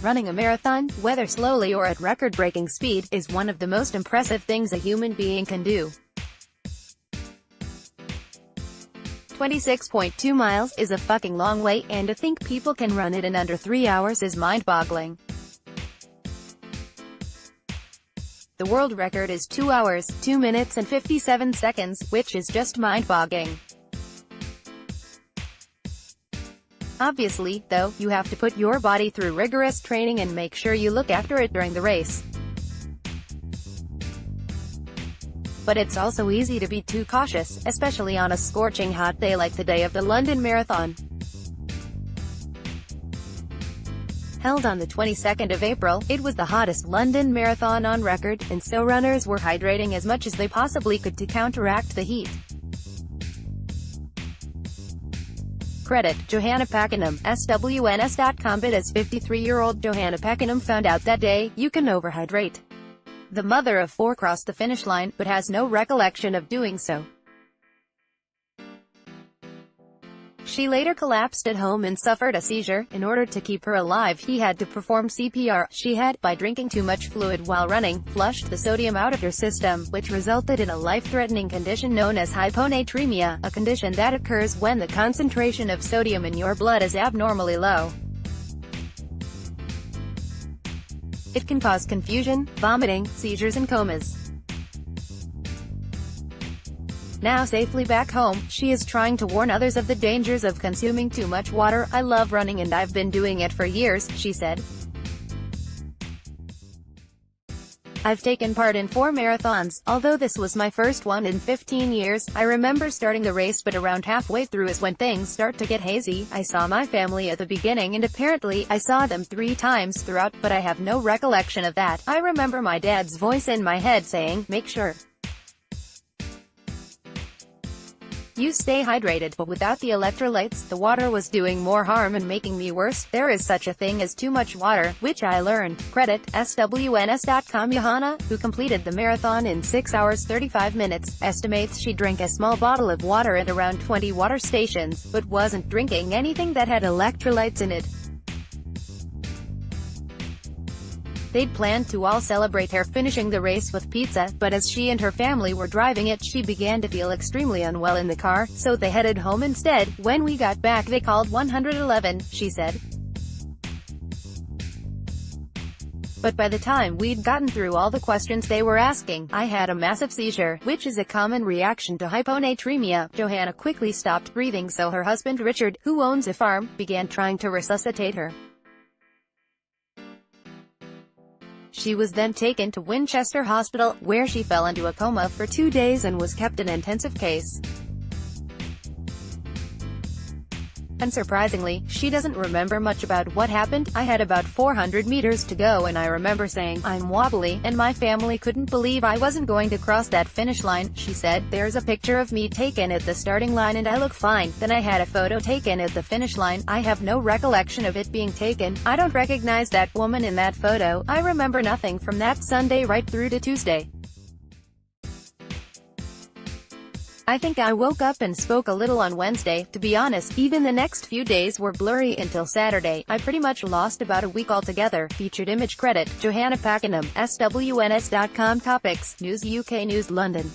Running a marathon, whether slowly or at record-breaking speed, is one of the most impressive things a human being can do. 26.2 miles is a fucking long way, and to think people can run it in under 3 hours is mind-boggling. The world record is 2 hours, 2 minutes and 57 seconds, which is just mind-boggling. Obviously, though, you have to put your body through rigorous training and make sure you look after it during the race. But it's also easy to be too cautious, especially on a scorching hot day like the day of the London Marathon. Held on the 22nd of April, it was the hottest London Marathon on record, and so runners were hydrating as much as they possibly could to counteract the heat. Credit Johanna Pakenham, SWNS.com. But as 53-year-old Johanna Pakenham found out that day, you can overhydrate. The mother of 4 crossed the finish line, but has no recollection of doing so. She later collapsed at home and suffered a seizure. In order to keep her alive, he had to perform CPR. She had, by drinking too much fluid while running, flushed the sodium out of her system, which resulted in a life-threatening condition known as hyponatremia, a condition that occurs when the concentration of sodium in your blood is abnormally low. It can cause confusion, vomiting, seizures and comas. Now safely back home, she is trying to warn others of the dangers of consuming too much water. "I love running and I've been doing it for years," she said. "I've taken part in 4 marathons, although this was my first one in 15 years. I remember starting the race, but around halfway through is when things start to get hazy. I saw my family at the beginning and apparently I saw them 3 times throughout, but I have no recollection of that. I remember my dad's voice in my head saying, 'Make sure you stay hydrated,' but without the electrolytes, the water was doing more harm and making me worse. There is such a thing as too much water, which I learned." Credit SWNS.com. Johanna, who completed the marathon in 6 hours 35 minutes, estimates she drank a small bottle of water at around 20 water stations, but wasn't drinking anything that had electrolytes in it. They'd planned to all celebrate her finishing the race with pizza, but as she and her family were driving it, she began to feel extremely unwell in the car, so they headed home instead. "When we got back they called 111, she said. "But by the time we'd gotten through all the questions they were asking, I had a massive seizure, which is a common reaction to hyponatremia." Johanna quickly stopped breathing, so her husband Richard, who owns a farm, began trying to resuscitate her. She was then taken to Winchester Hospital, where she fell into a coma for 2 days and was kept in intensive case. Unsurprisingly, she doesn't remember much about what happened. "I had about 400 meters to go and I remember saying, 'I'm wobbly,' and my family couldn't believe I wasn't going to cross that finish line," she said. "There's a picture of me taken at the starting line and I look fine. Then I had a photo taken at the finish line. I have no recollection of it being taken. I don't recognize that woman in that photo. I remember nothing from that Sunday right through to Tuesday. I think I woke up and spoke a little on Wednesday. To be honest, even the next few days were blurry until Saturday. I pretty much lost about a week altogether." Featured image credit Johanna Pakenham, SWNS.com. Topics News UK News London.